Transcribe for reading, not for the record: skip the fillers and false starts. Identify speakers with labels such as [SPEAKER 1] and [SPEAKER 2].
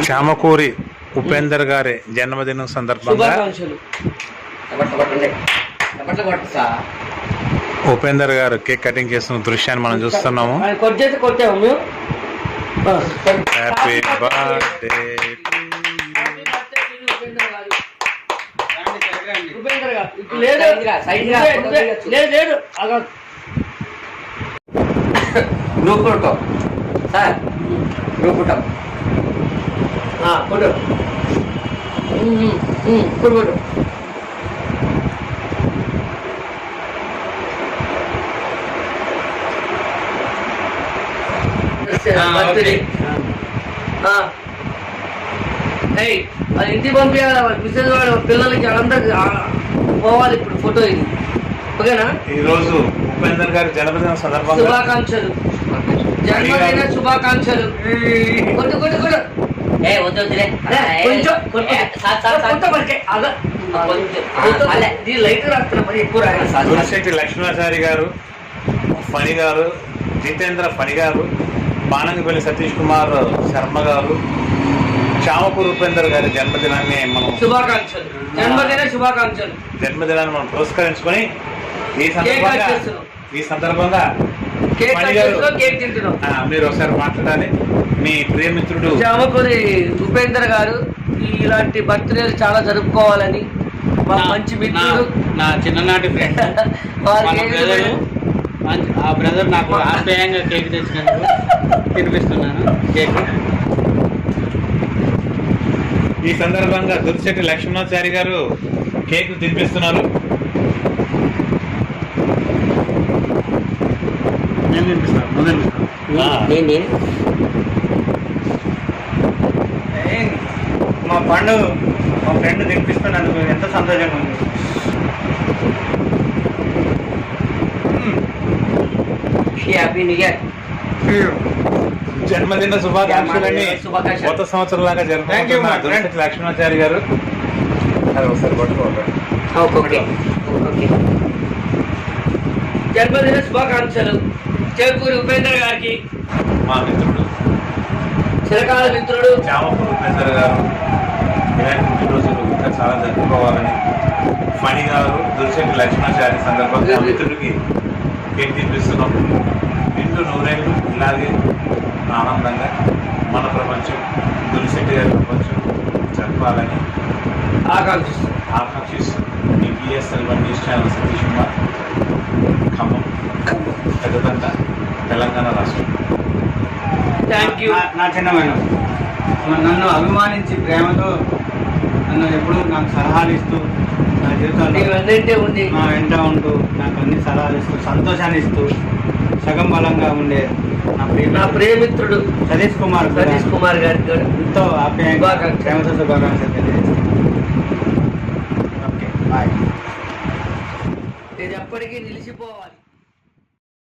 [SPEAKER 1] చామకూరి ఉపేందర్ గారి జన్మదినం సందర్భంగా ఉపేందర్ గారు కేక్ కటింగ్ చేస్తున్న దృశ్యాన్ని మనం చూస్తున్నాము. Happy birthday
[SPEAKER 2] group photo sir, group photo photo photo birthday అది ఇంటికి పంపించాలి. మిస్సెస్ వాడు పిల్లలకి అందరికి పోవాలి ఇప్పుడు ఫోటో. ఇది ఓకేనా?
[SPEAKER 1] ఈ రోజు ఉపేందర్ గారి జన్మదిన సందర్భంగా
[SPEAKER 2] శుభాకాంక్షలు, జన్మదిన శుభాకాంక్షలు. కొట్టు కొట్టు కొట్టు లైట్ రాస్తున్నా మరి ఎక్కువ
[SPEAKER 1] దురిశెట్టి లక్ష్మణాచారి గారు, ఫణి గారు, జితేంద్ర ఫణి గారు, బానంగిపల్లి సతీష్ కుమార్ శర్మ గారు, చామకూరు ఉపేందర్ గారి జన్మదినాన్ని మనం
[SPEAKER 2] శుభాకాంక్షలు, జన్మదిన శుభాకాంక్షలు.
[SPEAKER 1] జన్మదినాన్ని మనం పురస్కరించుకొని ఈ సందర్భంగా మీరు ఒకసారి మాట్లాడాలి. మీ ప్రియమిత్రుడు
[SPEAKER 2] చామకూరి ఉపేందర్ గారు ఇలాంటి బర్త్డేలు చాలా జరుపుకోవాలని, మంచి మిత్రుడు,
[SPEAKER 3] నా చిన్ననాటి ఫ్రెండ్, ఆ బ్రదర్ నాకు ఆప్యాయంగా కేక్ తెచ్చినందుకు తినిపిస్తున్నాను కేక్.
[SPEAKER 1] ఈ సందర్భంగా దురిశెట్టి లక్ష్మణాచారి గారు కేక్ తినిపిస్తున్నారు.
[SPEAKER 3] నేను తినిపిస్తాను. మా పండు మా ఫ్రెండ్ తినిపిస్తున్నందుకు ఎంత సంతోషంగా ఉంది.
[SPEAKER 2] Happy new year.
[SPEAKER 1] జన్మదిన శుభాకాంక్షలని కొత్త సంవత్సరం లాగా జరుపుకుంటున్న దురిశెట్టి లక్ష్మణాచారి గారు ఒకసారి పట్టుకోవాలి.
[SPEAKER 2] జన్మదిన శుభాకాంక్షలు చేకూరి ఉపేందర్ గారికి,
[SPEAKER 1] మా మిత్రుడు
[SPEAKER 2] చిరకాల మిత్రుడు
[SPEAKER 1] చామకూరు ఉపేందర్ గారు ఇలాంటి రోజులు ఇంకా చాలా జరుపుకోవాలని, ఫణి గారు, దురిశెట్టి లక్ష్మణాచారి సందర్భంగా మిత్రుడికి కేక్ తినిపిస్తున్నాం. ఇంటూ నూరేళ్ళు ఇలాగే ఆనందంగా మన ప్రపంచం, దురిశెట్టి గారి ప్రపంచం జరపాలని ఆకాంక్షిస్తూ మీ BSL news channel Satish Kumar, Khammam, Peddadanda, Telangana రాష్ట్రం.
[SPEAKER 2] Thank you.
[SPEAKER 3] నా చిన్నమైన నన్ను అభిమానించి ప్రేమతో నన్ను ఎప్పుడు నాకు సలహాలు ఇస్తూ, నా జీవితంలో నా వెంట ఉంటూ నాకు అన్ని సలహాలు ఇస్తూ, సంతోషాన్ని ఇస్తూ, సగం బలంగా ఉండే
[SPEAKER 2] నా ప్రియమిత్రుడు
[SPEAKER 3] సతీష్ కుమార్
[SPEAKER 2] గారికి
[SPEAKER 3] ఎంతో ఆప్యాయంగా ప్రేమతో శుభాకాంక్షలు తెలియజేస్తాను. Okay bye.
[SPEAKER 2] ఇది ఎప్పటికీ నిలిచిపోవాలి.